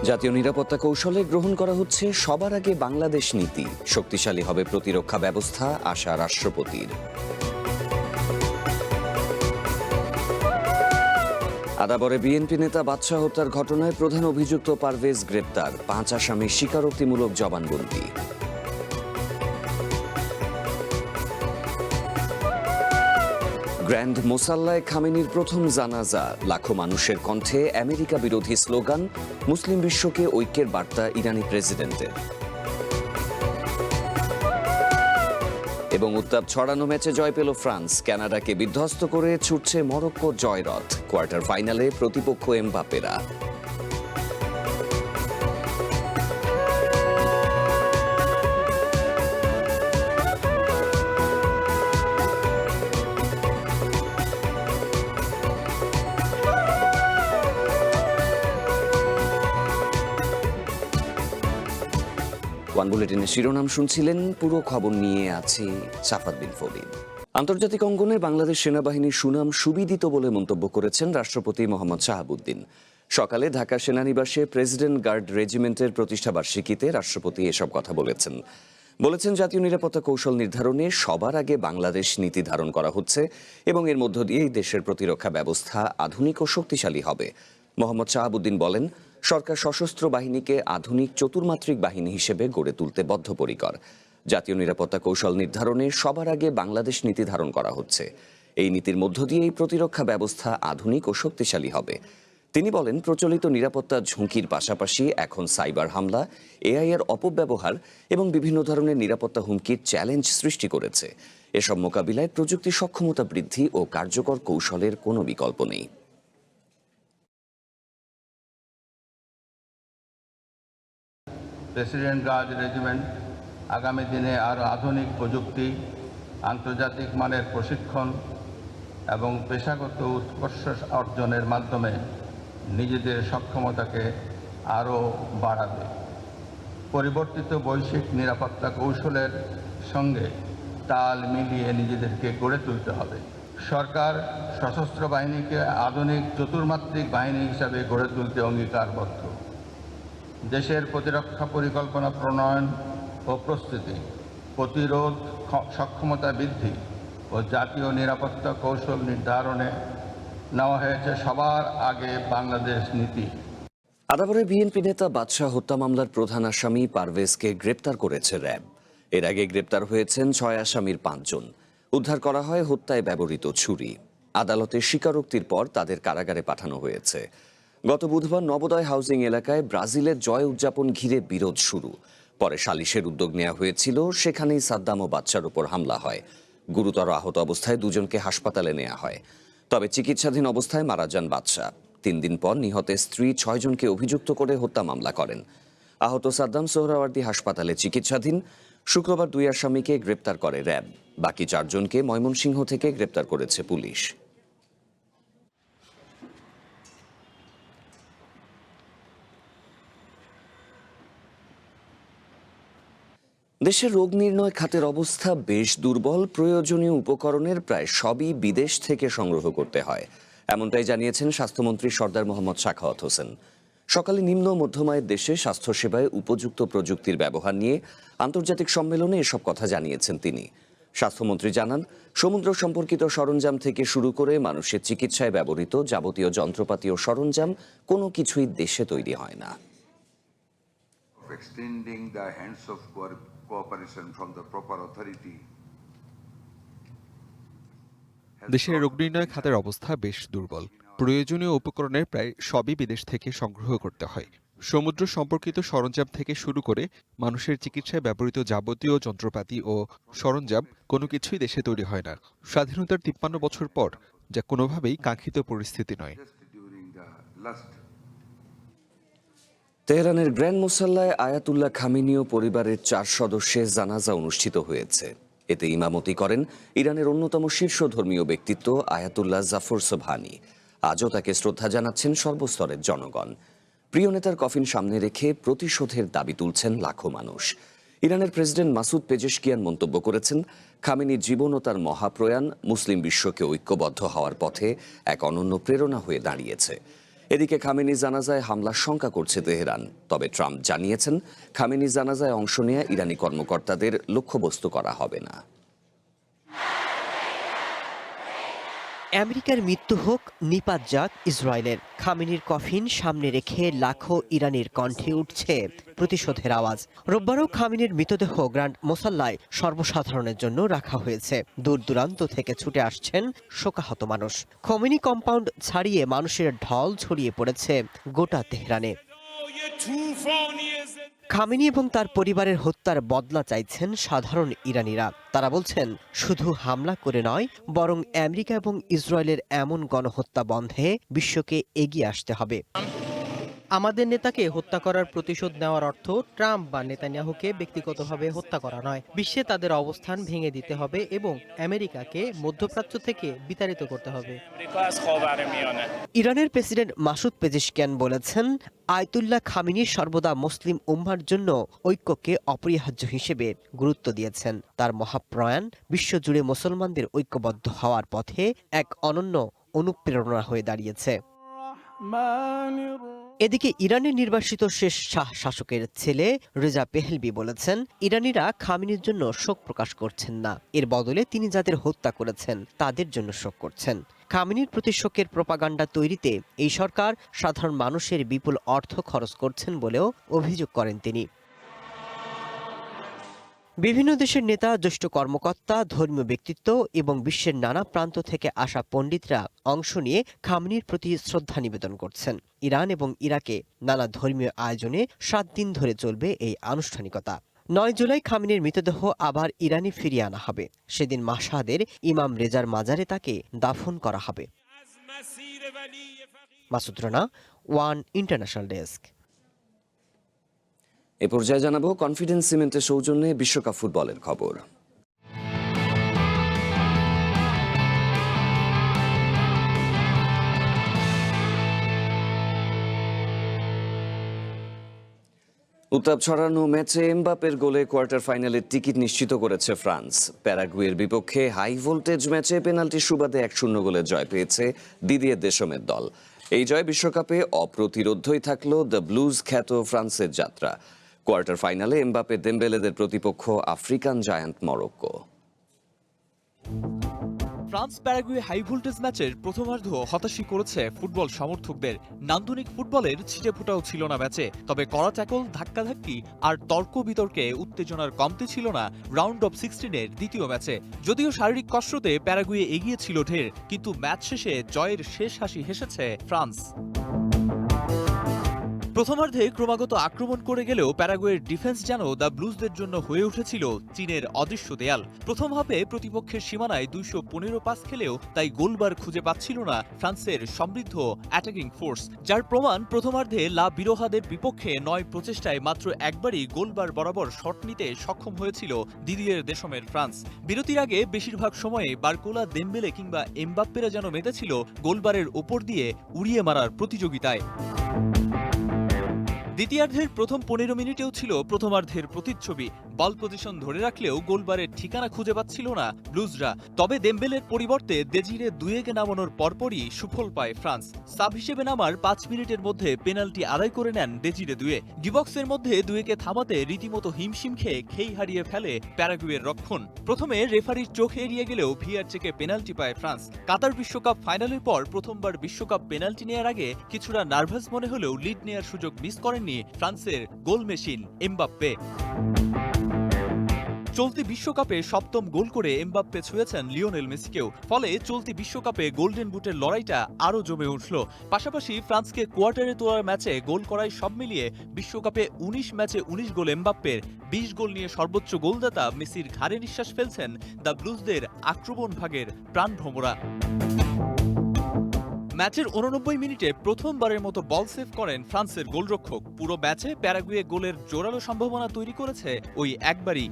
জাতীয় নিরাপত্তা কৌশলে গ্রহণ করা হচ্ছে সবার আগে বাংলাদেশ নীতি, শক্তিশালী হবে প্রতিরক্ষা ব্যবস্থা, আশা রাষ্ট্রপতির। আদাবরে বিএনপি নেতা বাদশা হত্যার ঘটনায় প্রধান অভিযুক্ত পারভেজ গ্রেপ্তার, 5 আসামির স্বীকারোক্তিমূলক জবানবন্দি। গ্র্যান্ড মোসাল্লায় খামেনির প্রথম জানাজা, লাখো মানুষের কণ্ঠে আমেরিকা বিরোধী স্লোগান, মুসলিম বিশ্বকে ঐক্যের বার্তা ইরানি প্রেসিডেন্টের। এবং উত্তাপ ছড়ানো ম্যাচে জয় পেল ফ্রান্স, কানাডাকে বিধ্বস্ত করে ছুটছে মরক্কোর জয়রথ, কোয়ার্টার ফাইনালে প্রতিপক্ষ এমবাপ্পেরা। ওয়ান বুলেটিনের শিরোনাম শুনছিলেন, পুরো খবর নিয়ে আছে সাফাত বিন ফরিদ। আন্তর্জাতিক অঙ্গনে বাংলাদেশ সেনাবাহিনীর সুনাম সুবিদিত বলে মন্তব্য করেছেন রাষ্ট্রপতি মোহাম্মদ শাহাবুদ্দিন। সকালে ঢাকা সেনানিবাসে প্রেসিডেন্ট গার্ড রেজিমেন্টের প্রতিষ্ঠাবার্ষিকীতে রাষ্ট্রপতি এসব কথা বলেছেন জাতীয় নিরাপত্তা কৌশল নির্ধারণে সবার আগে বাংলাদেশ নীতি ধারণ করা হচ্ছে এবং এর মধ্য দিয়েই দেশের প্রতিরক্ষা ব্যবস্থা আধুনিক ও শক্তিশালী হবে। মোহাম্মদ শাহাবুদ্দিন বলেন, সরকার সশস্ত্র বাহিনীকে আধুনিক চতুর্মাত্রিক বাহিনী হিসেবে গড়ে তুলতে বদ্ধপরিকর। জাতীয় নিরাপত্তা কৌশল নির্ধারণে সবার আগে বাংলাদেশ নীতি ধারণ করা হচ্ছে। এই নীতির মধ্য দিয়েই প্রতিরক্ষা ব্যবস্থা আধুনিক ও শক্তিশালী হবে। তিনি বলেন, প্রচলিত নিরাপত্তা ঝুঁকির পাশাপাশি এখন সাইবার হামলা, এআই এর অপব্যবহার এবং বিভিন্ন ধরনের নিরাপত্তা হুমকির চ্যালেঞ্জ সৃষ্টি করেছে। এসব মোকাবিলায় প্রযুক্তি সক্ষমতা বৃদ্ধি ও কার্যকর কৌশলের কোনো বিকল্প নেই। প্রেসিডেন্ট গার্ড রেজিমেন্ট আগামী দিনে আরও আধুনিক প্রযুক্তি, আন্তর্জাতিক মানের প্রশিক্ষণ এবং পেশাগত উৎকর্ষ অর্জনের মাধ্যমে নিজেদের সক্ষমতাকে আরও বাড়াবে। পরিবর্তিত বৈশ্বিক নিরাপত্তা কৌশলের সঙ্গে তাল মিলিয়ে নিজেদেরকে গড়ে তুলতে হবে। সরকার সশস্ত্র বাহিনীকে আধুনিক চতুর্মাত্রিক বাহিনী হিসাবে গড়ে তুলতে অঙ্গীকারবদ্ধ। দেশের প্রতিরক্ষা পরিকল্পনা প্রণয়ন ও প্রস্তুতি, প্রতিরোধ সক্ষমতা বৃদ্ধি ও জাতীয় নিরাপত্তা কৌশল নির্ধারণে নেওয়া হয়েছে সবার আগে বাংলাদেশ নীতি। আদাবরে বিএনপি নেতা বাদশা হত্যা মামলার প্রধান আসামি পারভেজকে গ্রেপ্তার করেছে র্যাব। এর আগে গ্রেপ্তার হয়েছেন 6 আসামির 5 জন। উদ্ধার করা হয় হত্যায় ব্যবহৃত ছুরি। আদালতের স্বীকারোক্তির পর তাদের কারাগারে পাঠানো হয়েছে। গত বুধবার নবোদয় হাউজিং এলাকায় ব্রাজিলের জয় উদযাপন ঘিরে বিরোধ শুরু। পরে সালিশের উদ্যোগ নেওয়া হয়েছিল, সেখানেই সাদ্দাম ও বাচ্চার উপর হামলা হয়। গুরুতর আহত অবস্থায় দুজনকে হাসপাতালে নেওয়া হয়, তবে চিকিৎসাধীন অবস্থায় মারা যান বাদশা। 3 দিন পর নিহতের স্ত্রী 6 জনকে অভিযুক্ত করে হত্যা মামলা করেন। আহত সাদ্দাম সোহরাওয়ার্দী হাসপাতালে চিকিৎসাধীন। শুক্রবার 2 আসামিকে গ্রেপ্তার করে র্যাব। বাকি 4 জনকে ময়মনসিংহ থেকে গ্রেপ্তার করেছে পুলিশ। দেশের রোগ নির্ণয় খাতের অবস্থা বেশ দুর্বল। প্রয়োজনীয় উপকরণের প্রায় সবই বিদেশ থেকে সংগ্রহ করতে হয়, এমনটাই জানিয়েছেন স্বাস্থ্যমন্ত্রী সরদার মোহাম্মদ সাখাওয়াত হোসেন। সকালে নিম্ন মধ্যম আয়ের দেশে স্বাস্থ্যসেবায় উপযুক্ত প্রযুক্তির ব্যবহার নিয়ে আন্তর্জাতিক সম্মেলনে এসব কথা জানিয়েছেন তিনি। স্বাস্থ্যমন্ত্রী জানান, সমুদ্র সম্পর্কিত সরঞ্জাম থেকে শুরু করে মানুষের চিকিৎসায় ব্যবহৃত যাবতীয় যন্ত্রপাতি ও সরঞ্জাম কোনো কিছুই দেশে তৈরি হয় না। Extending the hands of cooperation from the proper authority. দেশের রোগ নির্ণয় খাতের অবস্থা বেশ দুর্বল। প্রয়োজনীয় উপকরণের প্রায় সবই বিদেশ থেকে সংগ্রহ করতে হয়। সমুদ্র সম্পর্কিত সরঞ্জাম থেকে শুরু করে মানুষের চিকিৎসায় ব্যবহৃত যাবতীয় যন্ত্রপাতি ও সরঞ্জাম কোনো কিছুই দেশে তৈরি হয় না। স্বাধীনতার 53 বছর পর যা কোনোভাবেই কাঙ্ক্ষিত পরিস্থিতি নয়। তেহরানের গ্র্যান্ড মোসাল্লায় আয়াতুল্লাহ খামেনি ও পরিবারের 4 সদস্যের জানাজা অনুষ্ঠিত হয়েছে। এতে ইমামতি করেন ইরানের অন্যতম শীর্ষ ধর্মীয় ব্যক্তিত্ব আয়াতুল্লাহ জাফর সোবহানি। আজও তাকে শ্রদ্ধা জানাচ্ছেন সর্বস্তরের জনগণ। প্রিয় নেতার কফিন সামনে রেখে প্রতিশোধের দাবি তুলছেন লাখো মানুষ। ইরানের প্রেসিডেন্ট মাসুদ পেজেশকিয়ান মন্তব্য করেছেন, খামেনির জীবন ও তার মহাপ্রয়াণ মুসলিম বিশ্বকে ঐক্যবদ্ধ হওয়ার পথে এক অনন্য প্রেরণা হয়ে দাঁড়িয়েছে। এদিকে খামেনির জানাজায় হামলার শঙ্কা করছে তেহরান। তবে ট্রাম্প জানিয়েছেন, খামেনির জানাজায় অংশ নেওয়া ইরানি কর্মকর্তাদের লক্ষ্যবস্তু করা হবে না। আমেরিকার মৃত্যু হোক, নিপাত যাক ইসরায়েলের, খামেনির কফিন সামনে রেখে লাখো ইরানির কণ্ঠে উঠছে প্রতিশোধের আওয়াজ। রোববারও খামেনির মৃতদেহ গ্র্যান্ড মোসাল্লায় সর্বসাধারণের জন্য রাখা হয়েছে। দূর দূরান্ত থেকে ছুটে আসছেন শোকাহত মানুষ। খোমেনি কম্পাউন্ড ছাড়িয়ে মানুষের ঢল ছড়িয়ে পড়েছে গোটা তেহরানে। খামেনি এবং তার পরিবারের হত্যার বদলা চাইছেন সাধারণ ইরানিরা। তারা বলছেন, শুধু হামলা করে নয়, বরং আমেরিকা এবং ইসরায়েলের এমন গণহত্যা বন্ধে বিশ্বকে এগিয়ে আসতে হবে। আমাদের নেতাকে হত্যা করার প্রতিশোধ নেওয়ার অর্থ ট্রাম্প বা নেতানিয়াহুকে ব্যক্তিগতভাবে হত্যা করা নয়। বিশ্বে তাদের অবস্থান ভেঙে দিতে হবে এবং আমেরিকাকে মধ্যপ্রাচ্য থেকে বিতাড়িত করতে হবে। ইরানের প্রেসিডেন্ট মাসুদ পেজিশকিয়ান বলেছেন, আয়াতুল্লাহ খামেনি সর্বদা মুসলিম উম্মার জন্য ঐক্যকে অপরিহার্য হিসেবে গুরুত্ব দিয়েছেন। তার মহাপ্রয়াণ বিশ্বজুড়ে মুসলমানদের ঐক্যবদ্ধ হওয়ার পথে এক অনন্য অনুপ্রেরণা হয়ে দাঁড়িয়েছে। এদিকে ইরানের নির্বাসিত শেষ শাহ শাসকের ছেলে রেজা পেহেলভি বলেছেন, ইরানিরা খামেনির জন্য শোক প্রকাশ করছেন না, এর বদলে তিনি যাদের হত্যা করেছেন তাদের জন্য শোক করছেন। খামেনির প্রতি শোকের প্রপাগান্ডা তৈরিতে এই সরকার সাধারণ মানুষের বিপুল অর্থ খরচ করছেন বলেও অভিযোগ করেন তিনি। বিভিন্ন দেশের নেতা, জ্যেষ্ঠ কর্মকর্তা, ধর্মীয় ব্যক্তিত্ব এবং বিশ্বের নানা প্রান্ত থেকে আসা পণ্ডিতরা অংশ নিয়ে খামেনির প্রতি শ্রদ্ধা নিবেদন করছেন। ইরান এবং ইরাকে নানা ধর্মীয় আয়োজনে 7 দিন ধরে চলবে এই আনুষ্ঠানিকতা। 9 জুলাই খামেনির মৃতদেহ আবার ইরানে ফিরিয়ে আনা হবে। সেদিন মাশহাদের ইমাম রেজার মাজারে তাকে দাফন করা হবে। Masud Rana, one international desk. এ পর্যায়ে জানাবো কনফিডেন্স সিমেন্টের সৌজন্যে বিশ্বকাপ ফুটবলের খবর। উত্তাপ ছড়ানো ম্যাচে এমবাপের গোলে কোয়ার্টার ফাইনালের টিকিট নিশ্চিত করেছে ফ্রান্স। প্যারাগুয়ের বিপক্ষে হাই ভোল্টেজ ম্যাচে পেনাল্টি সুবাদে 1-0 গোলে জয় পেয়েছে দিদিয়ের দেশমের দল। এই জয় বিশ্বকাপে অপ্রতিরোধ্যই থাকল দ্য ব্লুজ খ্যাত ফ্রান্সের যাত্রা। কোয়ার্টার ফাইনালে এমবাপে দেম্বেলেদের প্রতিপক্ষ African giant Morocco. France Paraguay high voltage ম্যাচের প্রথমার্ধ হতাশই করেছে ফুটবল সমর্থকদের। নান্দনিক ফুটবলের ছিটেফোঁটাও ছিল না ম্যাচে, তবে কড়া ট্যাকল, ধাক্কাধাক্কি আর তর্ক বিতর্কে উত্তেজনার কমতি ছিল না রাউন্ড অফ 16-এর দ্বিতীয় ম্যাচে। যদিও শারীরিক কসরতে প্যারাগুয়ে এগিয়ে ছিল ঢের, কিন্তু ম্যাচ শেষে জয়ের শেষ হাসি হেসেছে ফ্রান্স। প্রথমার্ধে ক্রমাগত আক্রমণ করে গেলেও প্যারাগুয়ের ডিফেন্স যেন দ্য ব্লুজদের জন্য হয়ে উঠেছিল চীনের অদৃশ্য দেয়াল। প্রথম হাফে প্রতিপক্ষের সীমানায় 215 পাস খেলেও তাই গোলবার খুঁজে পাচ্ছিল না ফ্রান্সের সমৃদ্ধ অ্যাটাকিং ফোর্স, যার প্রমাণ প্রথমার্ধে লা বিরোহাদের বিপক্ষে 9 প্রচেষ্টায় মাত্র একবারই গোলবার বরাবর শট নিতে সক্ষম হয়েছিল দিদিয়ের দেশমের ফ্রান্স। বিরতির আগে বেশিরভাগ সময়ে বারকোলা, দেম্বেলে কিংবা এমবাপ্পেরা যেন মেতেছিল গোলবারের ওপর দিয়ে উড়িয়ে মারার প্রতিযোগিতায়। দ্বিতীয়ার্ধের প্রথম 15 মিনিটেও ছিল প্রথমার্ধের প্রতিচ্ছবি। বল পজিশন ধরে রাখলেও গোলবারের ঠিকানা খুঁজে পাচ্ছিল না ব্লুজরা। তবে দেম্বেলের পরিবর্তে দেজিরে দুয়েকে নামানোর পরপরই সুফল পায় ফ্রান্স। সাব হিসেবে নামার 5 মিনিটের মধ্যে পেনাল্টি আদায় করে নেন দেজিরে দুয়ে। ডিবক্সের মধ্যে দুয়েকে থামাতে রীতিমতো হিমশিম খেয়ে খেই হারিয়ে ফেলে প্যারাগুয়ের রক্ষণ। প্রথমে রেফারির চোখ এড়িয়ে গেলেও ভিআর চেকে পেনাল্টি পায় ফ্রান্স। কাতার বিশ্বকাপ ফাইনালের পর প্রথমবার বিশ্বকাপ পেনাল্টি নেয়ার আগে কিছুটা নার্ভাস মনে হলেও লিড নেয়ার সুযোগ মিস করেন ফ্রান্সের গোল মেশিন এমবাপ্পে। চলতি বিশ্বকাপে 7ম গোল করে এমবাপ্পে ছুঁয়েছেন লিওনেল মেসিকেও। ফলে চলতি বিশ্বকাপে গোল্ডেন বুটের লড়াইটা আরও জমে উঠল। পাশাপাশি ফ্রান্সকে কোয়ার্টারে তোলার ম্যাচে গোল করায় সব মিলিয়ে বিশ্বকাপে 19 ম্যাচে 19 গোল এমবাপ্পের। 20 গোল নিয়ে সর্বোচ্চ গোলদাতা মেসির ঘাড়ে নিঃশ্বাস ফেলছেন দ্য ব্লুজদের আক্রমণ ভাগের প্রাণভ্রমরা। ম্যাচের 89 মিনিটে প্রথমবারের মতো বল সেভ করেন ফ্রান্সের গোলরক্ষক। পুরো ম্যাচে প্যারাগুয়ে গোলের জোরালো সম্ভাবনা তৈরি করেছে ওই একবারই।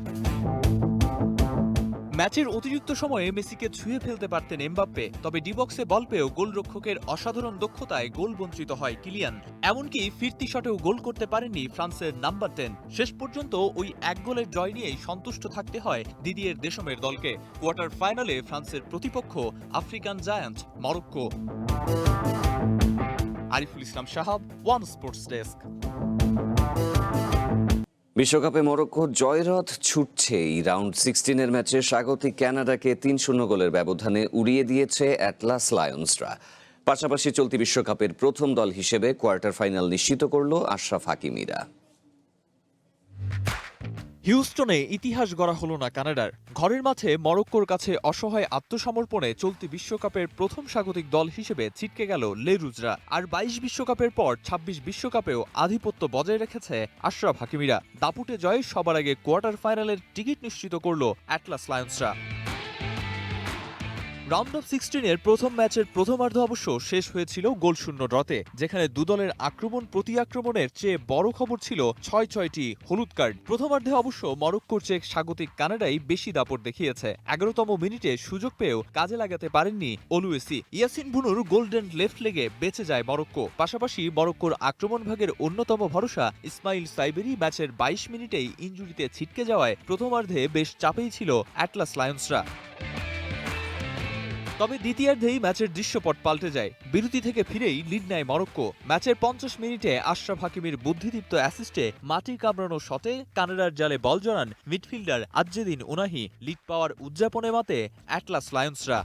ম্যাচের অতিরিক্ত সময়ে মেসিকে ছুঁয়ে ফেলতে পারতেন এমবাপ্পে, তবে ডিবক্সে বল পেয়েও গোলরক্ষকের অসাধারণ দক্ষতায় গোল বঞ্চিত হয় কিলিয়ান। এমনকি ফিরতি শটেও গোল করতে পারেননি ফ্রান্সের নাম্বার 10। শেষ পর্যন্ত ওই এক গোলের জয় নিয়েই সন্তুষ্ট থাকতে হয় দিদিয়ের দেশমের দলকে। কোয়ার্টার ফাইনালে ফ্রান্সের প্রতিপক্ষ African giant Morocco. Ariful Islam সাহাব, ওয়ান স্পোর্টস ডেস্ক। বিশ্বকাপে মরক্কোর জয়রথ ছুটছেই। রাউন্ড 16-এর ম্যাচে স্বাগতিক কানাডাকে 3-0 গোলের ব্যবধানে উড়িয়ে দিয়েছে অ্যাটলাস লায়ন্সরা। পাশাপাশি চলতি বিশ্বকাপের প্রথম দল হিসেবে কোয়ার্টার ফাইনাল নিশ্চিত করল আশরাফ হাকিমিরা। হিউস্টনে ইতিহাস গড়া হলো না কানাডার। ঘরের মাঠে মরক্কোর কাছে অসহায় আত্মসমর্পণে চলতি বিশ্বকাপের প্রথম স্বাগতিক দল হিসেবে ছিটকে গেল লেরুজরা। আর 22 বিশ্বকাপের পর 26 বিশ্বকাপেও আধিপত্য বজায় রেখেছে আশরাফ হাকিমিরা। দাপুটে জয়ে সবার আগে কোয়ার্টার ফাইনালের টিকিট নিশ্চিত করল অ্যাটলাস লায়ন্সরা। রাউন্ড অফ 16-এর প্রথম ম্যাচের প্রথমার্ধ অবশ্য শেষ হয়েছিল গোলশূন্য ড্রতে, যেখানে দুদলের আক্রমণ প্রতি আক্রমণের চেয়ে বড় খবর ছিল 6-6টি হলুদ কার্ড। প্রথমার্ধে অবশ্য মরক্কোর চেয়ে স্বাগতিক কানাডাই বেশি দাপট দেখিয়েছে। 11তম মিনিটে সুযোগ পেয়েও কাজে লাগাতে পারেননি অলুয়েসি। ইয়াসিন বুনুর গোল্ডেন লেফট লেগে বেঁচে যায় মরক্কো। পাশাপাশি মরক্কোর আক্রমণ ভাগের অন্যতম ভরসা ইসমাইল সাইবেরি ম্যাচের 22 মিনিটেই ইনজুরিতে ছিটকে যাওয়ায় প্রথমার্ধে বেশ চাপেই ছিল অ্যাটলাস লায়ন্সরা। তবে দ্বিতীয়ার্ধেই ম্যাচের দৃশ্যপট পাল্টে যায়। বিরতি থেকে ফিরেই লিড নেয় মরক্কো। ম্যাচের 50 মিনিটে আশরাফ হাকিমির বুদ্ধিদীপ্ত অ্যাসিস্টে মাটি কামড়ানো শটে কানাডার জালে বল জড়ান মিডফিল্ডার আজ্জেদিন উনাহি। লিড পাওয়ার উদযাপনে মাতে অ্যাটলাস লায়ন্সরা।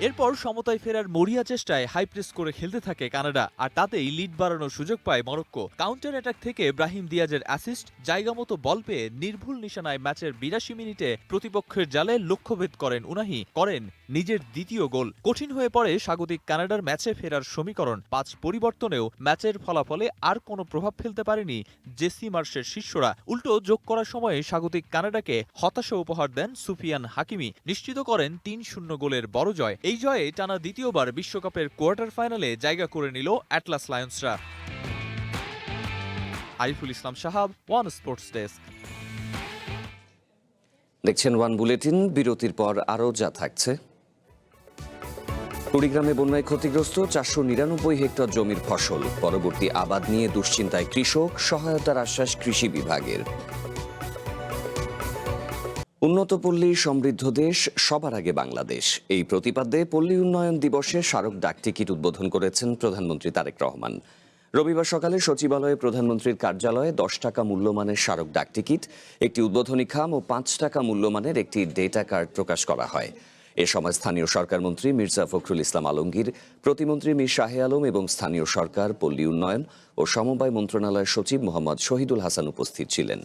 এরপর সমতায় ফেরার মরিয়া চেষ্টায় হাই প্রেস করে খেলতে থাকে কানাডা, আর তাতেই লিড বাড়ানোর সুযোগ পায় মরক্কো। কাউন্টার অ্যাটাক থেকে ব্রাহিম দিয়াজের অ্যাসিস্ট, জায়গামতো বল পেয়ে নির্ভুল নিশানায় ম্যাচের 82 মিনিটে প্রতিপক্ষের জালে লক্ষ্যভেদ করেন উনাহি, করেন নিজের দ্বিতীয় গোল। কঠিন হয়ে পড়ে স্বাগতিক কানাডার ম্যাচে ফেরার সমীকরণ। 5 পরিবর্তনেও ম্যাচের ফলাফলে আর কোনো প্রভাব ফেলতে পারেনি জেসি মার্শের শিষ্যরা। উল্টো যোগ করার সময়ে স্বাগতিক কানাডাকে হতাশা উপহার দেন সুফিয়ান হাকিমি, নিশ্চিত করেন 3-0 গোলের বড় জয়। এই জয়ে টানা দ্বিতীয়বার বিশ্বকাপের কোয়ার্টার ফাইনালে জায়গা করে নিল অ্যাটলাস লায়ন্সরা। আরিফুল ইসলাম সাহাব, ওয়ান স্পোর্টস ডেস্ক। দেখছেন ওয়ান বুলেটিন। বিরতির পর আরও যা থাকছে। কুড়িগ্রামে বন্যায় ক্ষতিগ্রস্ত 499 হেক্টর জমির ফসল। পরবর্তী আবাদ নিয়ে দুশ্চিন্তায় কৃষক, সহায়তার আশ্বাস কৃষি বিভাগের। উন্নত পল্লী সমৃদ্ধ দেশ, সবার আগে বাংলাদেশ, এই প্রতিপাদ্যে পল্লী উন্নয়ন দিবসে স্মারক ডাকটিকিট উদ্বোধন করেছেন প্রধানমন্ত্রী তারেক রহমান। রবিবার সকালে সচিবালয়ে প্রধানমন্ত্রীর কার্যালয়ে 10 টাকা মূল্যমানের স্মারক ডাকটিকিট, একটি উদ্বোধনী খাম ও 5 টাকা মূল্যমানের একটি ডেটা কার্ড প্রকাশ করা হয়। এ সময় স্থানীয় সরকার মন্ত্রী মির্জা ফখরুল ইসলাম আলমগীর, প্রতিমন্ত্রী মীর শাহে আলম এবং স্থানীয় সরকার, পল্লী উন্নয়ন ও সমবায় মন্ত্রণালয়ের সচিব মোহাম্মদ শহীদুল হাসান উপস্থিত ছিলেন।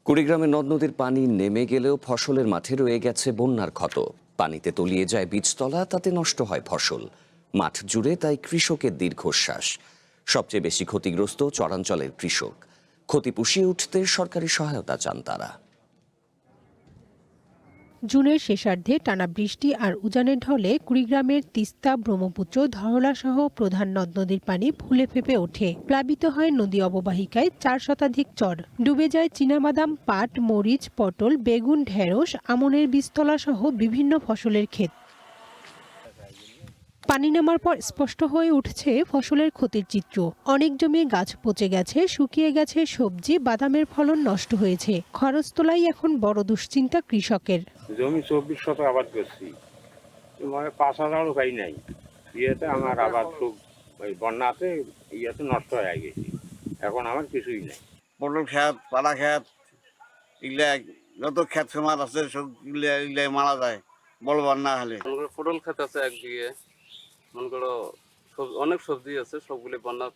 কুড়িগ্রামে নদ নদীর পানি নেমে গেলেও ফসলের মাঠে রয়ে গেছে বন্যার ক্ষত। পানিতে তলিয়ে যায় বীজতলা, তাতে নষ্ট হয় ফসল। মাঠ জুড়ে তাই কৃষকের দীর্ঘশ্বাস। সবচেয়ে বেশি ক্ষতিগ্রস্ত চরাঞ্চলের কৃষক। ক্ষতি পুষিয়ে উঠতে সরকারি সহায়তা চান তারা। জুনের শেষার্ধে টানা বৃষ্টি আর উজানের ঢলে কুড়িগ্রামের তিস্তা, ব্রহ্মপুত্র, ধরলা সহ প্রধান নদ নদীর পানি ফুলে ফেঁপে ওঠে। প্লাবিত হয় নদী অববাহিকায় 4 শতাধিক চর। ডুবে যায় চীনাবাদাম, পাট, মরিচ, পটল, বেগুন, ঢেঁড়স, আমনের বীজতলা সহ বিভিন্ন ফসলের ক্ষেত। পানি নামার পর স্পষ্ট হয়ে উঠছে ফসলের ক্ষতির চিত্র। অনেক জমি গাছ পচে গেছে, শুকিয়ে গেছে সবজি, বাদামের ফলন নষ্ট হয়েছে। খরচ তোলাই এখন বড় দুশ্চিন্তা কৃষকের। জমি 24 শত আবাদ করছি, মানে 5,000 পাই নাই। ইয়েতে আমার আবাদ সব বন্যাতে ইয়েতে নষ্ট হয়ে গেছে। এখন আমার কিছুই নাই। পটল খেত, পালা খেত, এগুলা যত খেত সমাজ আছে সব এগুলা মারা যায় বড় বন্যা হলে। পটল খেত আছে 1 বিঘে, মনে করো অনেক সবজি আছে, সবগুলো বন্যা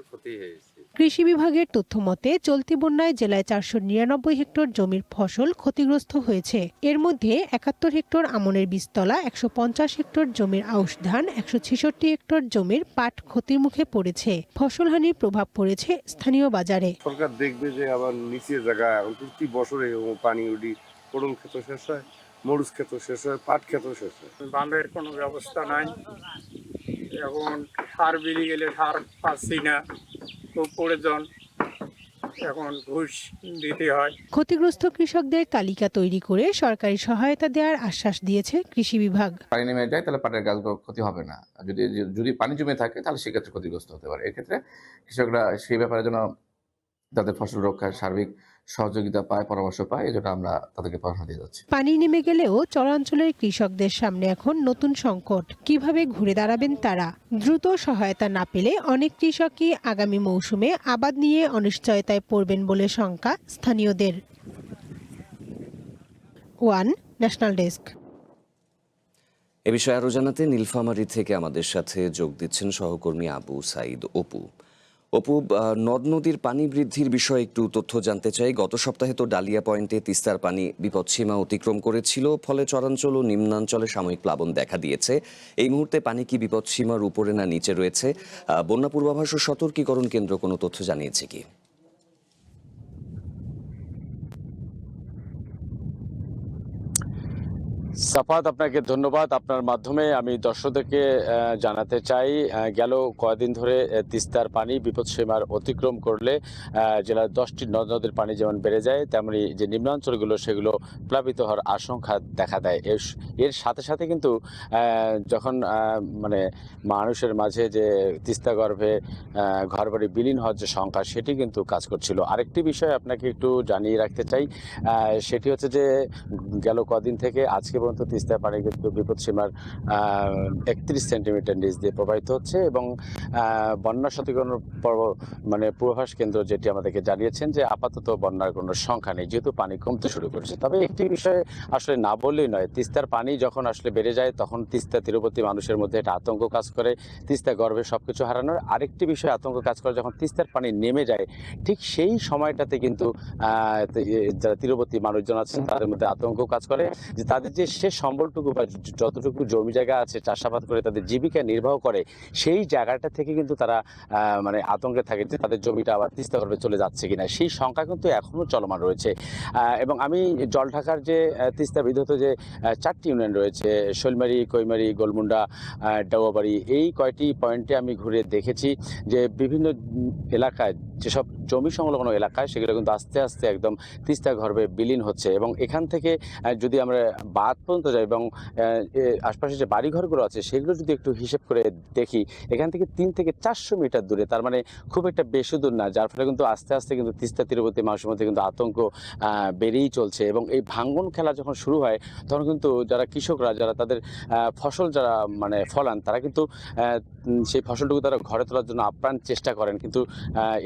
ক্ষতি হয়েছে। কৃষি বিভাগের তথ্য মতে চলতি বন্যায় জেলায় 499 হেক্টর জমির ফসল ক্ষতিগ্রস্ত হয়েছে। এর মধ্যে 71 হেক্টর আমনের বীজতলা, 150 হেক্টর জমির আউশ ধান, 166 হেক্টর জমির পাট ক্ষতির মুখে পড়েছে। ফসলহানির প্রভাব পড়েছে স্থানীয় বাজারে। সরকার দেখবে যে আবার নিচের জায়গায় এখন প্রতি বছরে পানি উঠি, পটল ক্ষেত শেষ হয়, মরিচ ক্ষেত শেষ হয়, পাট ক্ষেত শেষ হয়। বাঁধের কোনো ব্যবস্থা নাই। এখন সার বেরিয়ে গেলে সার পাচ্ছি না, খুব প্রয়োজন। এখন ঘুষ দিতে হয়। ক্ষতিগ্রস্ত কৃষকদের তালিকা তৈরি করে সরকারি সহায়তা দেওয়ার আশ্বাস দিয়েছে কৃষি বিভাগ। পানি নেমে যায় তাহলে পাটের গাছগুলো ক্ষতি হবে না, যদি পানি জমে থাকে তাহলে সেক্ষেত্রে ক্ষতিগ্রস্ত হতে পারে। এক্ষেত্রে কৃষকরা সেই ব্যাপারে যেন তাদের ফসল রক্ষার সার্বিক সহযোগিতা পায়, পরামর্শ পায়, এই জন্য আমরা তাদেরকে পরামর্শ দিয়ে যাচ্ছি। পানি নেমে গেলেও চরাঞ্চলের কৃষকদের সামনে এখন নতুন সংকট। কিভাবে ঘুরে দাঁড়াবেন তারা? দ্রুত সহায়তা না পেলে অনেক কৃষকই আগামী মৌসুমে আবাদ নিয়ে অনিশ্চয়তায় পড়বেন বলে শঙ্কা স্থানীয়দের। One national desk. এ বিষয়ে আরো জানাতে নীলফামারী থেকে আমাদের সাথে যোগ দিচ্ছেন সহকর্মী আবু সাইদ অপু। অপু, নদ নদীর পানি বৃদ্ধির বিষয়ে একটু তথ্য জানতে চাই। গত সপ্তাহে তো ডালিয়া পয়েন্টে তিস্তার পানি বিপদসীমা অতিক্রম করেছিল, ফলে চরাঞ্চল ও নিম্নাঞ্চলে সাময়িক প্লাবন দেখা দিয়েছে। এই মুহূর্তে পানি কি বিপদসীমার উপরে না নিচে রয়েছে? বন্যা পূর্বাভাস ও সতর্কীকরণ কেন্দ্র কোনো তথ্য জানিয়েছে কি? সাফাত, আপনাকে ধন্যবাদ। আপনার মাধ্যমে আমি দর্শকদেরকে জানাতে চাই, গেল কয়েকদিন ধরে তিস্তার পানি বিপদসীমার অতিক্রম করলে জেলার 10টি নদ নদীর পানি যেমন বেড়ে যায়, তেমনি যে নিম্নাঞ্চলগুলো সেগুলো প্লাবিত হওয়ার আশঙ্কা দেখা দেয়। এর সাথে সাথে কিন্তু যখন মানে মানুষের মাঝে যে তিস্তা গর্ভে ঘরবাড়ি বিলীন হওয়ার যে সংখ্যা, সেটি কিন্তু কাজ করছিল। আরেকটি বিষয় আপনাকে একটু জানিয়ে রাখতে চাই, সেটি হচ্ছে যে গেল কদিন থেকে আজকে পর্যন্ত তিস্তার পানি কিন্তু বিপদসীমার 31 সেন্টিমিটার নিচ দিয়ে প্রবাহিত হচ্ছে এবং বন্যা সতর্কীকরণ মানে পূর্বাভাস কেন্দ্র যেটি আমাদেরকে জানিয়েছেন যে আপাতত বন্যার কোনো সংখ্যা নেই, যেহেতু পানি কমতে শুরু করেছে। তবে একটি বিষয় আসলে না বললেই নয়, তিস্তার পানি যখন আসলে বেড়ে যায় তখন তিস্তা তীরবর্তী মানুষের মধ্যে একটা আতঙ্ক কাজ করে, তিস্তা গর্ভে সবকিছু হারানোর। আরেকটি বিষয় আতঙ্ক কাজ করে যখন তিস্তার পানি নেমে যায়, ঠিক সেই সময়টাতে কিন্তু যারা তীরবর্তী মানুষজন আছেন তাদের মধ্যে আতঙ্ক কাজ করে যে তাদের যে শেষ সম্বলটুকু বা যতটুকু জমি জায়গা আছে চাষাবাদ করে তাদের জীবিকা নির্বাহ করে, সেই জায়গাটা থেকে কিন্তু তারা মানে আতঙ্কে থাকে যে তাদের জমিটা আবার তিস্তা গর্ভে চলে যাচ্ছে কিনা। সেই সংখ্যা কিন্তু এখনও চলমান রয়েছে। এবং আমি জলঢাকার যে তিস্তা বিধৌত যে 4টি ইউনিয়ন রয়েছে, শৈলমারি, কৈমারি, গোলমুন্ডা, ডাওয়াবাড়ি, এই কয়টি পয়েন্টে আমি ঘুরে দেখেছি যে বিভিন্ন এলাকায় যেসব জমি সংলগ্ন এলাকায় সেগুলো কিন্তু আস্তে আস্তে একদম তিস্তা গর্ভে বিলীন হচ্ছে। এবং এখান থেকে যদি আমরা বাঁধ পর্যন্ত যাই এবং আশপাশে যে বাড়িঘরগুলো আছে সেগুলো যদি একটু হিসেব করে দেখি, এখান থেকে 300 থেকে 400 মিটার দূরে, তার মানে খুব একটা বেশি দূর না, যার ফলে কিন্তু আস্তে আস্তে কিন্তু তিস্তা তীরবর্তী মানুষের মধ্যে কিন্তু আতঙ্ক বেড়েই চলছে। এবং এই ভাঙ্গন খেলা যখন শুরু হয় তখন কিন্তু যারা কৃষকরা, যারা তাদের ফসল যারা মানে ফলান, তারা কিন্তু সেই ফসলটুকু তারা ঘরে তোলার জন্য আপ্রাণ চেষ্টা করেন, কিন্তু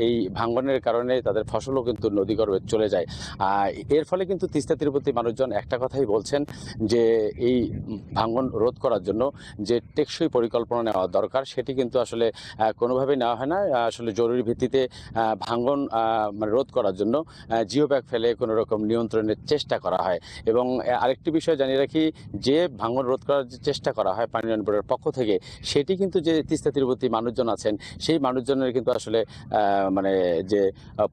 এই ভাঙ্গনের কারণে তাদের ফসলও কিন্তু নদীগর্ভে চলে যায়। এর ফলে কিন্তু তিস্তা তীরবর্তী মানুষজন একটা কথাই বলছেন যে এই ভাঙ্গন রোধ করার জন্য যে টেকসই পরিকল্পনা নেওয়া দরকার, সেটি কিন্তু আসলে কোনোভাবেই নেওয়া হয় না। আসলে জরুরি ভিত্তিতে ভাঙ্গন মানে রোধ করার জন্য জিও ব্যাগ ফেলে কোনো রকম নিয়ন্ত্রণের চেষ্টা করা হয়। এবং আরেকটি বিষয় জানিয়ে রাখি, যে ভাঙ্গন রোধ করার যে চেষ্টা করা হয় পানি উন্নয়ন বোর্ডের পক্ষ থেকে, সেটি কিন্তু যে তিস্তা তীরবর্তী মানুষজন আছেন সেই মানুষজনের কিন্তু আসলে মানে যে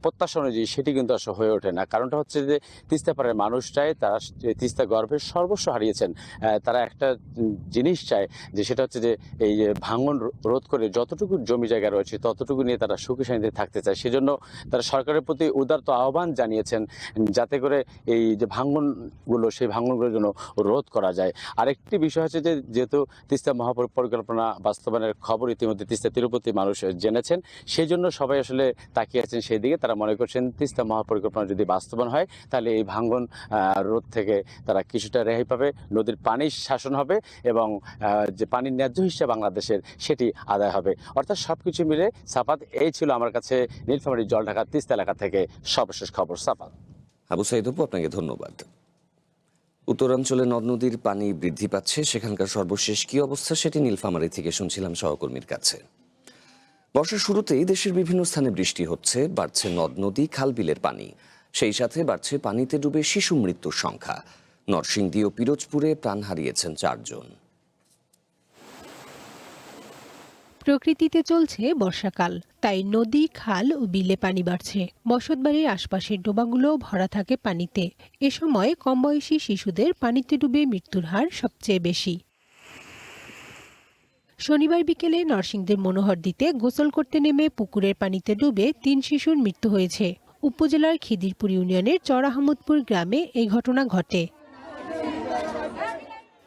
প্রত্যাশা অনুযায়ী সেটি কিন্তু আসলে হয়ে ওঠে না। কারণটা হচ্ছে যে তিস্তা পাড়ের মানুষ চায়, তারা তিস্তা গর্ভের সর্বস্ব হারিয়েছেন, তারা একটা জিনিস চায় যে সেটা হচ্ছে যে এই ভাঙন রোধ করে যতটুকু জমি জায়গা রয়েছে ততটুকু নিয়ে তারা সুখী শান্তিতে থাকতে চায়। সেজন্য তারা সরকারের প্রতি উদারত আহ্বান জানিয়েছেন যাতে করে এই যে ভাঙনগুলো, সেই ভাঙনগুলোর জন্য রোধ করা যায়। আরেকটি বিষয় হচ্ছে যে যেহেতু তিস্তা মহাপরিকল্পনা বাস্তবায়নের খবর ইতিমধ্যে তিস্তা তীরবর্তী মানুষ জেনেছেন, সেই জন্য সবাই আসলে তাকিয়ে আছেন সেই দিকে। তারা মনে করছেন তিস্তা মহাপরিকল্পনা যদি বাস্তবায়ন হয় তাহলে এই ভাঙ্গন রোধ থেকে তারা কিছুটা রেহাই পাবে, নদীর পানি শাসন হবে এবং যে পানির ন্যায্য হিসেবে বাংলাদেশের সেটি আদায় হবে। অর্থাৎ সবকিছু মিলে সাফাত, এই ছিল আমার কাছে নীলফামারী জলঢাকা তিস্তা এলাকা থেকে সর্বশেষ খবর। সাফাত। আবু সাইদ অপু, আপনাকে ধন্যবাদ। উত্তরাঞ্চলে নদ নদীর পানি বৃদ্ধি পাচ্ছে, সেখানকার সর্বশেষ কি অবস্থা সেটি নীলফামারী থেকে শুনছিলাম সহকর্মীর কাছে। বর্ষার শুরুতেই দেশের বিভিন্ন স্থানে বৃষ্টি হচ্ছে, বাড়ছে নদ নদী খাল বিলের পানি, সেই সাথে বাড়ছে পানিতে ডুবে শিশু মৃত্যুর সংখ্যা। নরসিংদী ও পিরোজপুরে প্রাণ হারিয়েছেন 4 জন। প্রকৃতিতে চলছে বর্ষাকাল, তাই নদী, খাল ও বিলে পানি বাড়ছে। বসতবাড়ির আশপাশের ডোবাগুলো ভরা থাকে পানিতে। এ সময় কমবয়সী শিশুদের পানিতে ডুবে মৃত্যুর হার সবচেয়ে বেশি। শনিবার বিকেলে নরসিংদীর মনোহরদীতে গোসল করতে নেমে পুকুরের পানিতে ডুবে 3 শিশুর মৃত্যু হয়েছে। উপজেলার খিদিরপুর ইউনিয়নের চর আহমদপুর গ্রামে এই ঘটনা ঘটে।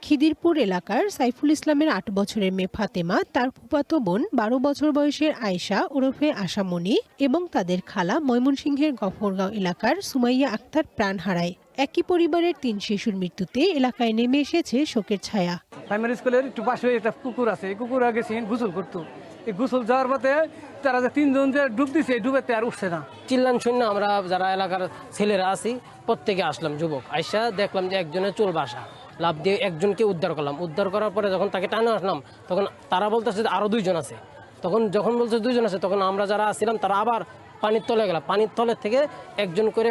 খিদিরপুর এলাকার সাইফুল ইসলামের ৮ বছরের মেয়ে ফাতেমা, তার ফুফাতো বোন ১২ বছর বয়সের আয়েশা ওরফে আশামণি এবং তাদের খালা ময়মনসিংহের গফরগাঁও এলাকার সুমাইয়া আক্তার প্রাণ হারায়। একই পরিবারের ৩ শিশুর মৃত্যুতে এলাকায় নেমে এসেছে শোকের ছায়া। প্রাইমারি স্কুলের একটু পাশে একটা পুকুর আছে, এই পুকুরে গেছেন গোসল করতো। এই গোসল যাওয়ার পথে তারা যে ৩ জন যে ডুব দিছে, ডুবেতে আর উঠছে না। চিল্লান শূন্য আমরা যারা এলাকার ছেলেরা আছি প্রত্যেকে আসলাম, যুবক আইসা দেখলাম যে একজনের চুল বাসা, লাভ দিয়ে একজনকে উদ্ধার করলাম। উদ্ধার করার পরে যখন তাকে টানে আসলাম তখন তারা বলতেছে আরো 2 জন আছে। তখন যখন বলছে 2 জন আছে, তখন আমরা যারা আসছিলাম তারা আবার পানির তলে গেলাম। পানির তলের থেকে একজন করে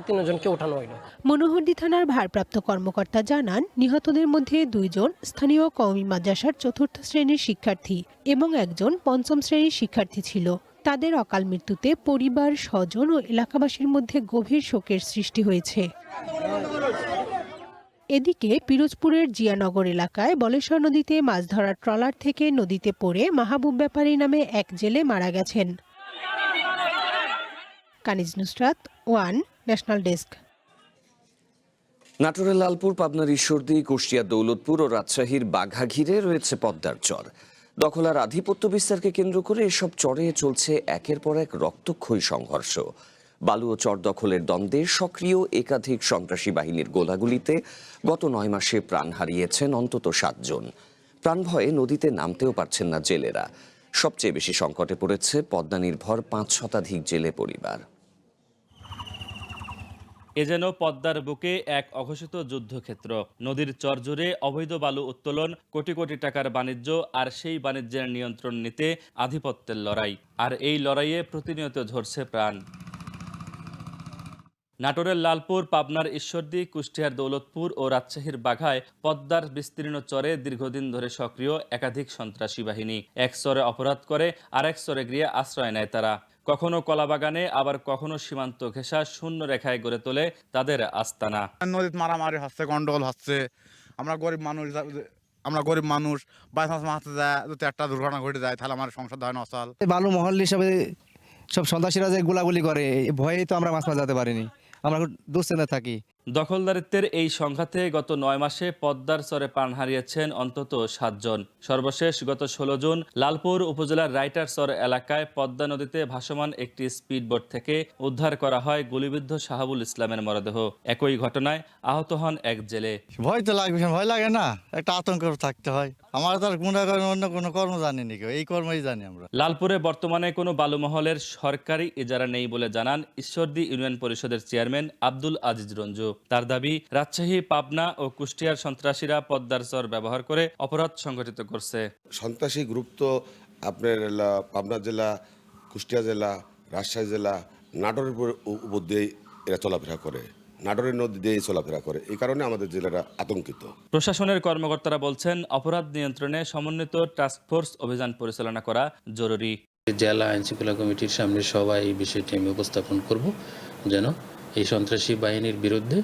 3 জনকে উঠানো হইল। মনোহরদী থানার ভারপ্রাপ্ত কর্মকর্তা জানান, নিহতদের মধ্যে 2 জন স্থানীয় কওমি মাদ্রাসার ৪র্থ শ্রেণীর শিক্ষার্থী এবং একজন ৫ম শ্রেণীর শিক্ষার্থী ছিল। তাদের অকাল মৃত্যুতে পরিবার, স্বজন ও এলাকাবাসীর মধ্যে গভীর শোকের সৃষ্টি হয়েছে। এদিকে পিরোজপুরের জিয়ানগর এলাকায় বলেশ্বর নদীতে মাছ ধরার ট্রলার থেকে নদীতে পড়ে মাহবুব ব্যাপারী নামে এক জেলে মারা গেছেন। কানিজ নুসরাত, ওয়ান, ন্যাশনাল ডেস্ক। নাটোরের লালপুর, পাবনার ঈশ্বরদী, কুষ্টিয়ার দৌলতপুর ও রাজশাহীর বাঘা ঘিরে রয়েছে পদ্মার চর। দখল আর আধিপত্য বিস্তারকে কেন্দ্র করে এসব চরে চলছে একের পর এক রক্তক্ষয়ী সংঘর্ষ। বালু ও চর দখলের দ্বন্দ্বে সক্রিয় একাধিক সন্ত্রাসী বাহিনীর গোলাগুলিতে গত ৯ মাসে প্রাণ হারিয়েছেন অন্তত 7 জন। প্রাণভয়ে নদীতে নামতেও পারছেন না জেলেরা। সবচেয়ে বেশি সংকটে পড়েছে পদ্মা নির্ভর ৫ শতাধিক জেলে পরিবার। এ যেন পদ্মার বুকে এক অঘোষিত যুদ্ধক্ষেত্র। নদীর চর জুড়ে অবৈধ বালু উত্তোলন, কোটি কোটি টাকার বাণিজ্য, আর সেই বাণিজ্যের নিয়ন্ত্রণ নিতে আধিপত্যের লড়াই। আর এই লড়াইয়ে প্রতিনিয়ত ঝরছে প্রাণ। নাটোরের লালপুর, পাবনার ঈশ্বরদী, কুষ্টিয়ার দৌলতপুর ও রাজশাহীর বাঘায় পদ্মার বিস্তীর্ণ চরে দীর্ঘদিন ধরে সক্রিয় একাধিক সন্ত্রাসী বাহিনী। এক চরে অপরাধ করে আরেক চরে গিয়ে আশ্রয় নেয় তারা। কখনো কলাবাগানে, আবার কখনো সীমান্ত ঘেঁষা শূন্য রেখায় গড়ে তোলে তাদের আস্তানা। নদীতে মারামারি হচ্ছে, গন্ডগোল হচ্ছে। আমরা গরিব মানুষ বাইশ মাছ মারতে যায়, যদি একটা দুর্ঘটনা ঘটে যায় তাহলে আমার সংসার হয় না অচল। বালু মহল হিসাবে সব সন্ত্রাসীরা যে গোলাগুলি করে, ভয়ে তো আমরা মাছ যেতে পারিনি, আমরা দুশ্চিন্তা থাকি। দখলদারিত্বের এই সংঘাতে গত ৯ মাসে পদ্মার চরে প্রাণ হারিয়েছেন অন্তত 7 জন। সর্বশেষ গত 16 জুন লালপুর উপজেলার রাইটারচর এলাকায় পদ্মা নদীতে ভাসমান একটি স্পিডবোট থেকে উদ্ধার করা হয় গুলিবিদ্ধ শাহাবুল ইসলামের মরদেহ। একই ঘটনায় আহত হন এক জেলে। ভয় তো লাগবে, ভয় লাগে না, একটা আতঙ্ক থাকতে হয়। আমার তার অন্য কোনো কর্ম জানিনি, এই কর্মই জানি আমরা। লালপুরে বর্তমানে কোনো বালুমহলের সরকারি ইজারা নেই বলে জানান ঈশ্বরদী ইউনিয়ন পরিষদের চেয়ারম্যান আব্দুল আজিজ রঞ্জু। তার দাবি, রাজশাহী, পাবনা ও কুষ্টিয়ার সন্ত্রাসীরা পদ্মার চর ব্যবহার করে অপরাধ সংগঠিত করছে। সন্ত্রাসী গ্রুপ তো আপনার পাবনা জেলা, কুষ্টিয়া জেলা, রাজশাহী জেলা, নাটোরের উপর দিয়ে এরা চলাফেরা করে, নাটোরের নদী দিয়ে চলাফেরা করে। এই কারণে আমাদের জেলারা আতঙ্কিত। প্রশাসনের কর্মকর্তারা বলছেন, অপরাধ নিয়ন্ত্রণে সমন্বিত টাস্কফোর্স অভিযান পরিচালনা করা জরুরি। জেলা আইনশৃঙ্খলা কমিটির সামনে সবাই এই বিষয়টি আমি উপস্থাপন করব, যেন এই সন্ত্রাসী বাহিনীর বিরুদ্ধে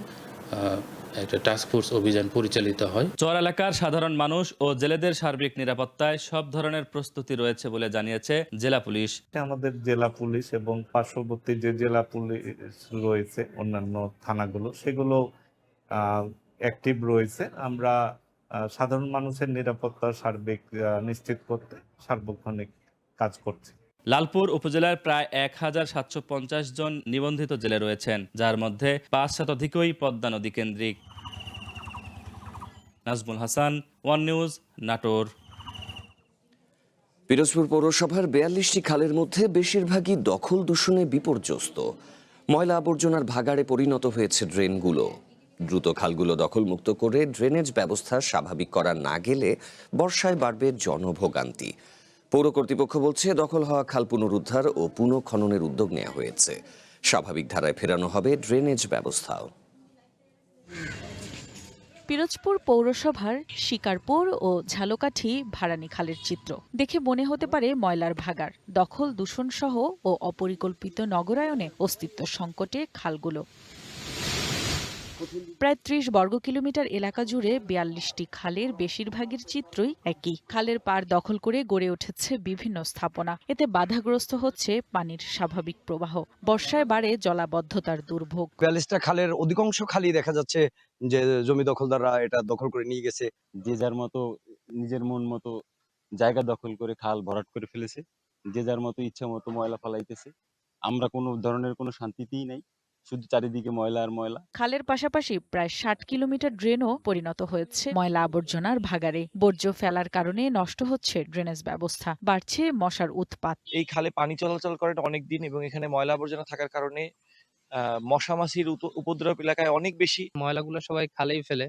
একটা টাস্কফোর্স অভিযান পরিচালিত হয়। চর এলাকার সাধারণ মানুষ ও জেলেদের সার্বিক নিরাপত্তায় সব ধরনের প্রস্তুতি রয়েছে বলে জানিয়েছে জেলা পুলিশ। আমাদের জেলা পুলিশ এবং পার্শ্ববর্তী যে জেলা পুলিশ রয়েছে অন্যান্য থানাগুলো, সেগুলো অ্যাক্টিভ রয়েছে। আমরা সাধারণ মানুষের নিরাপত্তা সার্বিক নিশ্চিত করতে সার্বক্ষণিক কাজ করছি। লালপুর উপজেলার প্রায় ১,৭৫০ জন নিবন্ধিত জেলে রয়েছেন, যার মধ্যে ৫ শতাধিকই পদ্মা নদী কেন্দ্রিক। Nazmul Hasan, one news, Natore. পিরোজপুর পৌরসভার ৪২টি খালের মধ্যে বেশিরভাগই দখল দূষণে বিপর্যস্ত। ময়লা আবর্জনার ভাগাড়ে পরিণত হয়েছে ড্রেনগুলো। দ্রুত খালগুলো দখলমুক্ত করে ড্রেনেজ ব্যবস্থা স্বাভাবিক করা না গেলে বর্ষায় বাড়বে জনভোগান্তি। পৌর কর্তৃপক্ষ বলছে, দখল হওয়া খাল পুনরুদ্ধার ও পুনঃখননের উদ্যোগ নেওয়া হয়েছে। স্বাভাবিক ধারায় ফেরানো হবে ড্রেনেজ ব্যবস্থাও। পিরোজপুর পৌরসভার শিকারপুর ও ঝালকাঠি ভাড়ানি খালের চিত্র দেখে মনে হতে পারে ময়লার ভাগাড়। দখল, দূষণ সহ ও অপরিকল্পিত নগরায়নে অস্তিত্ব সংকটে খালগুলো। প্রায় ৩০ বর্গ কিলোমিটার এলাকা জুড়ে ৪২টি খালের বেশিরভাগের চিত্রই একই। খালের পাড় দখল করে গড়ে উঠেছে বিভিন্ন স্থাপনা। এতে বাধাগ্রস্ত হচ্ছে পানির স্বাভাবিক প্রবাহ। বর্ষায় বাড়ে জলাবদ্ধতার দুর্ভোগ। ৪২টা খালের অধিকাংশ খালি দেখা যাচ্ছে যে জমি দখলদাররা এটা দখল করে নিয়ে গেছে, যে যার মতো নিজের মন মতো জায়গা দখল করে খাল ভরাট করে ফেলেছে, যে যার মতো ইচ্ছা মতো ময়লা ফালাইতেছে। আমরা কোনো ধরনের কোনো শান্তিতেই নাই, শুধু চারিদিকে ময়লা আর ময়লা। খালের পাশাপাশি প্রায় 60 কিলোমিটার ড্রেনও পরিণত হয়েছে ময়লা আবর্জনার ভাগাড়ে। বর্জ্য ফেলার কারণে নষ্ট হচ্ছে ড্রেনেজ ব্যবস্থা, বাড়ছে মশার উৎপাত। এই খালে পানি চলাচল করে অনেক দিন এবং এখানে ময়লা আবর্জনা থাকার কারণে মশা মাছির উপদ্রব এলাকায় অনেক বেশি। ময়লাগুলো সবাই খালেই ফেলে,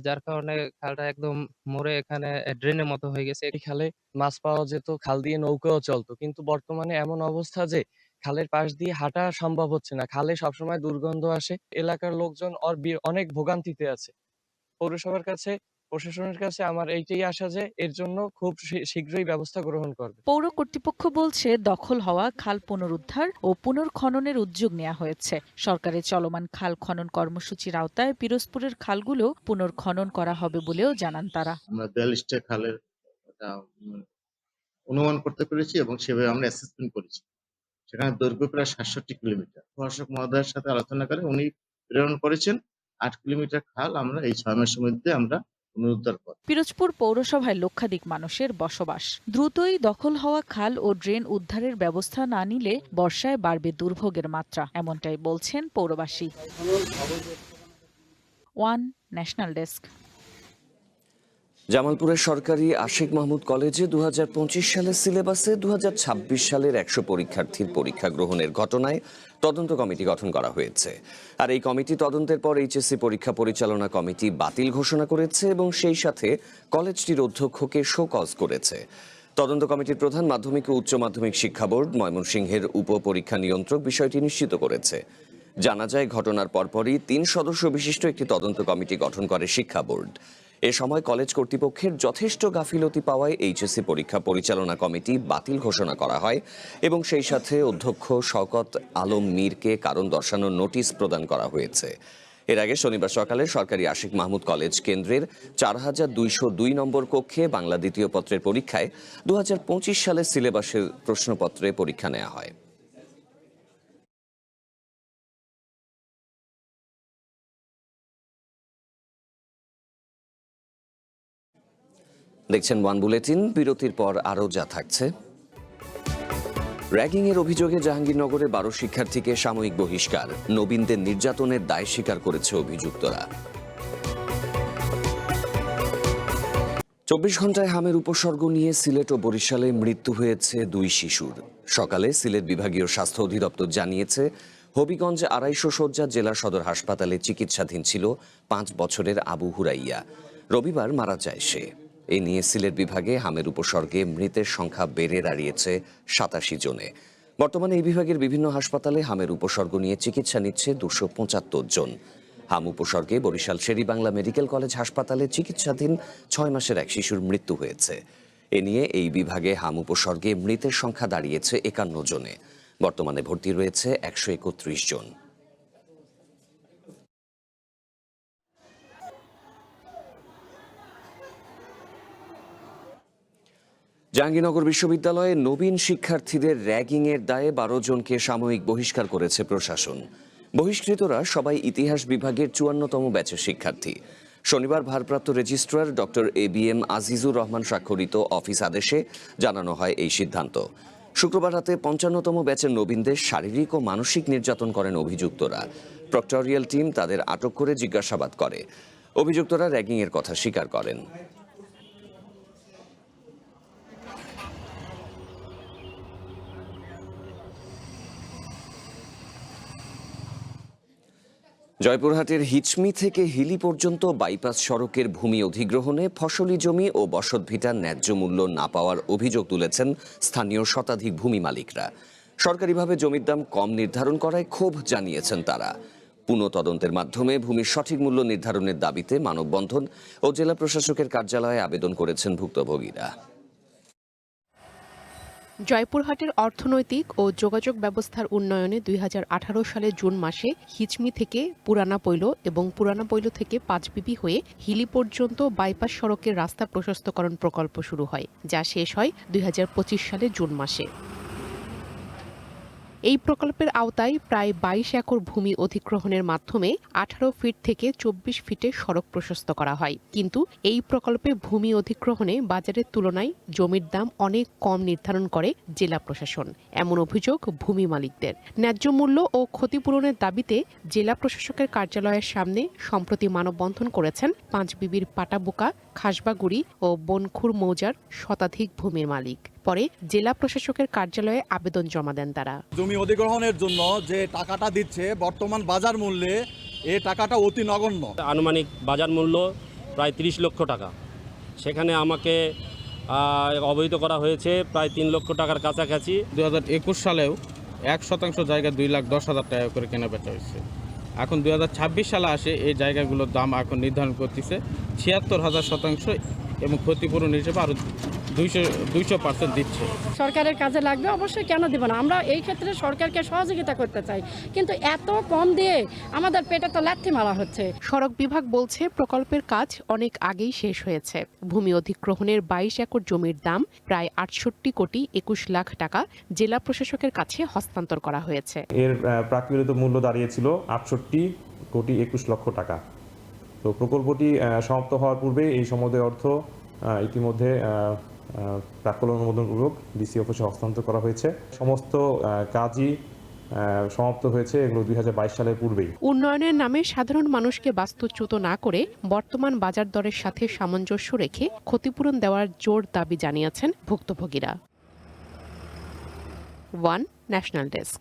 যার কারণে খালটা একদম মরে এখানে ড্রেনের মতো হয়ে গেছে। এই খালে মাছ পাওয়া যেত, খাল দিয়ে নৌকাও চলতো, কিন্তু বর্তমানে এমন অবস্থা যে খালের পাশ দিয়ে হাঁটা সম্ভব হচ্ছে না। খালে সবসময় দুর্গন্ধ আসে, এলাকার লোকজন অনেক ভোগান্তিতে আছে। পৌরসভার কাছে, প্রশাসনের কাছে আমার এইটাই আশা যে এর জন্য খুব শীঘ্রই ব্যবস্থা গ্রহণ করবে। পৌর কর্তৃপক্ষ বলছে দখল হওয়া খাল পুনরুদ্ধার ও পুনর্খননের উদ্যোগ নেওয়া হয়েছে। সরকারের চলমান খাল খনন কর্মসূচির আওতায় পিরোজপুরের খালগুলো পুনর্খনন করা হবে বলেও জানান তারা। আমরা 42টা খালের অনুমান করতে পেরেছি এবং সেভাবে আমরা অ্যাসেসমেন্ট করেছি। সেখানে দৈর্ঘ্য প্রায় 67 কিলোমিটার। প্রশাসক মহোদয়ের সাথে আলোচনা করে উনি প্রেরণ করেছেন 8 কিলোমিটার খাল আমরা এই 6 মাসের মধ্যে আমরা পুনরুদ্ধার করব। পিরোজপুর পৌরসভায় লক্ষাধিক মানুষের বসবাস। দ্রুতই দখল হওয়া খাল ও ড্রেন উদ্ধারের ব্যবস্থা না নিলে বর্ষায় বাড়বে দুর্ভোগের মাত্রা, এমনটাই বলছেন পৌরবাসী। One national desk. জামালপুরের সরকারি আশিক মাহমুদ কলেজে 2025 সালের সিলেবাসে 2026 সালের 100 পরীক্ষার্থীর পরীক্ষা গ্রহণের ঘটনায় তদন্ত কমিটি গঠন করা হয়েছে। আর এই কমিটি তদন্তের পর এইচএসসি পরীক্ষা পরিচালনা কমিটি বাতিল ঘোষণা করেছে এবং সেই সাথে কলেজটির অধ্যক্ষকে শোকজ করেছে। তদন্ত কমিটির প্রধান মাধ্যমিক ও উচ্চ মাধ্যমিক শিক্ষা বোর্ড ময়মনসিংহের উপপরীক্ষা নিয়ন্ত্রক বিষয়টি নিশ্চিত করেছে। জানা যায় ঘটনার পরপরই 3 সদস্য বিশিষ্ট একটি তদন্ত কমিটি গঠন করে শিক্ষা বোর্ড। এ সময় কলেজ কর্তৃপক্ষের যথেষ্ট গাফিলতি পাওয়ায় এইচএসসি পরীক্ষা পরিচালনা কমিটি বাতিল ঘোষণা করা হয় এবং সেই সাথে অধ্যক্ষ শওকত আলম মীরকে কারণ দর্শানোর নোটিশ প্রদান করা হয়েছে। এর আগে শনিবার সকালে সরকারি আশিক মাহমুদ কলেজ কেন্দ্রের 4202 নম্বর কক্ষে বাংলা দ্বিতীয় পত্রের পরীক্ষায় 2025 সালের সিলেবাসের প্রশ্নপত্রে পরীক্ষা নেওয়া হয়। দেখছেন ওয়ান বুলেটিন। বিরতির পর আরও যা থাকছে। র্যাগিংয়ের অভিযোগে জাহাঙ্গীরনগরে 12 শিক্ষার্থীকে সাময়িক বহিষ্কার, নবীনদের নির্যাতনের দায় স্বীকার করেছে অভিযুক্তরা। 24 ঘন্টায় হামের উপসর্গ নিয়ে সিলেট ও বরিশালে মৃত্যু হয়েছে 2 শিশুর। সকালে সিলেট বিভাগীয় স্বাস্থ্য অধিদপ্তর জানিয়েছে হবিগঞ্জ 250 শয্যা জেলা সদর হাসপাতালে চিকিৎসাধীন ছিল 5 বছরের আবু হুরাইয়া। রবিবার মারা যায় সে। এ নিয়ে সিলেট বিভাগে হামের উপসর্গে মৃতের সংখ্যা বেড়ে দাঁড়িয়েছে 87 জনে। বর্তমানে এই বিভাগের বিভিন্ন হাসপাতালে হামের উপসর্গ নিয়ে চিকিৎসা নিচ্ছে 275 জন। হাম উপসর্গে বরিশাল শের-ই-বাংলা মেডিকেল কলেজ হাসপাতালে চিকিৎসাধীন 6 মাসের এক শিশুর মৃত্যু হয়েছে। এ নিয়ে এই বিভাগে হাম উপসর্গে মৃতের সংখ্যা দাঁড়িয়েছে 51 জনে। বর্তমানে ভর্তি রয়েছে 131 জন। জাহাঙ্গীরনগর বিশ্ববিদ্যালয়ে নবীন শিক্ষার্থীদের র্যাগিংয়ের দায়ে 12 জনকে সাময়িক বহিষ্কার করেছে প্রশাসন। বহিষ্কৃতরা সবাই ইতিহাস বিভাগের 54তম ব্যাচের শিক্ষার্থী। শনিবার ভারপ্রাপ্ত registrar doctor ABM Azizur Rahman স্বাক্ষরিত অফিস আদেশে জানানো হয় এই সিদ্ধান্ত। শুক্রবার রাতে 55তম ব্যাচের নবীনদের শারীরিক ও মানসিক নির্যাতন করেন অভিযুক্তরা। প্রক্টরিয়াল টিম তাদের আটক করে জিজ্ঞাসাবাদ করে। অভিযুক্তরা র্যাগিংয়ের কথা স্বীকার করেন। জয়পুরহাটের হিচমি থেকে হিলি পর্যন্ত বাইপাস সড়কের ভূমি অধিগ্রহণে ফসলি জমি ও বসতভিটার ন্যায্য মূল্য না পাওয়ার অভিযোগ তুলেছেন স্থানীয় শতাধিক ভূমি মালিকরা। সরকারিভাবে জমির দাম কম নির্ধারণ করায় ক্ষোভ জানিয়েছেন তারা। পুনঃ তদন্তের মাধ্যমে ভূমির সঠিক মূল্য নির্ধারণের দাবিতে মানববন্ধন ও জেলা প্রশাসকের কার্যালয়ে আবেদন করেছেন ভুক্তভোগীরা। জয়পুরহাটের অর্থনৈতিক ও যোগাযোগ ব্যবস্থার উন্নয়নে 2018 সালের জুন মাসে হিচমি থেকে পুরানা পৈল এবং পুরানা পৈল থেকে 5 বিবি হয়ে হিলি পর্যন্ত বাইপাস সড়কের রাস্তা প্রশস্তকরণ প্রকল্প শুরু হয়, যা শেষ হয় 2025 সালের জুন মাসে। এই প্রকল্পের আওতায় প্রায় 22 একর ভূমি অধিগ্রহণের মাধ্যমে 18 ফিট থেকে 24 ফিটে সড়ক প্রশস্ত করা হয়। কিন্তু এই প্রকল্পে ভূমি অধিগ্রহণে বাজারের তুলনায় জমির দাম অনেক কম নির্ধারণ করে জেলা প্রশাসন। এমন অভিযোগ ভূমি মালিকদের। ন্যায্য মূল্য ও ক্ষতিপূরণের দাবিতে জেলা প্রশাসকের কার্যালয়ের সামনে সম্প্রতি মানববন্ধন করেছেন পাঁচবিবির পাটাবোকা, খাসবাগুড়ি ও বনখুর মৌজার শতাধিক ভূমির মালিক। পরে জেলা প্রশাসকের কার্যালয়ে আবেদন জমা দেন তারা। জমি অধিগ্রহণের জন্য যে টাকাটা দিচ্ছে বর্তমান বাজার মূল্যে এই টাকাটা অতি নগণ্য। আনুমানিক বাজার মূল্য প্রায় 30 লক্ষ টাকা। সেখানে আমাকে অবহিত করা হয়েছে প্রায় 3 লক্ষ টাকার কাছাকাছি। 2021 সালেও 1% জায়গা 2,10,000 টাকা করে কেনা বেচা হয়েছে। এখন 2026 সালে আসে এই জায়গাগুলোর দাম এখন নির্ধারণ করতেছে 76,000 শতাংশ এবং ক্ষতিপূরণ হিসেবে আরো 200% দিচ্ছে। সরকারের কাজে লাগবে অবশ্যই, কেন দিব না। আমরা এই ক্ষেত্রে সরকারকে সহযোগিতা করতে চাই, কিন্তু এত কম দিয়ে আমাদের পেটে তো লাথি মারা হচ্ছে। সড়ক বিভাগ বলছে প্রকল্পের কাজ অনেক আগেই শেষ হয়েছে। ভূমি অধিগ্রহণের 22 একর জমির দাম প্রায় 68 কোটি 21 লাখ টাকা জেলা প্রশাসকের কাছে হস্তান্তর করা হয়েছে। এর প্রাকৃত মূল্য দাঁড়িয়েছিল 68 কোটি 21 লক্ষ টাকা। তো প্রকল্পটি সমাপ্ত হওয়ার পূর্বে এই সমুদয় অর্থ ইতিমধ্যে প্রাক্কলন অনুমোদনপূর্বক ডিসি অফিসে হস্তান্তর করা হয়েছে। সমস্ত কাজই সমাপ্ত হয়েছে এগুলো 2022 সালের পূর্বেই। উন্নয়নের নামে সাধারণ মানুষকে বাস্তুচ্যুত না করে বর্তমান বাজার দরের সাথে সামঞ্জস্য রেখে ক্ষতিপূরণ দেওয়ার জোর দাবি জানিয়েছেন ভুক্তভোগীরা। One national desk.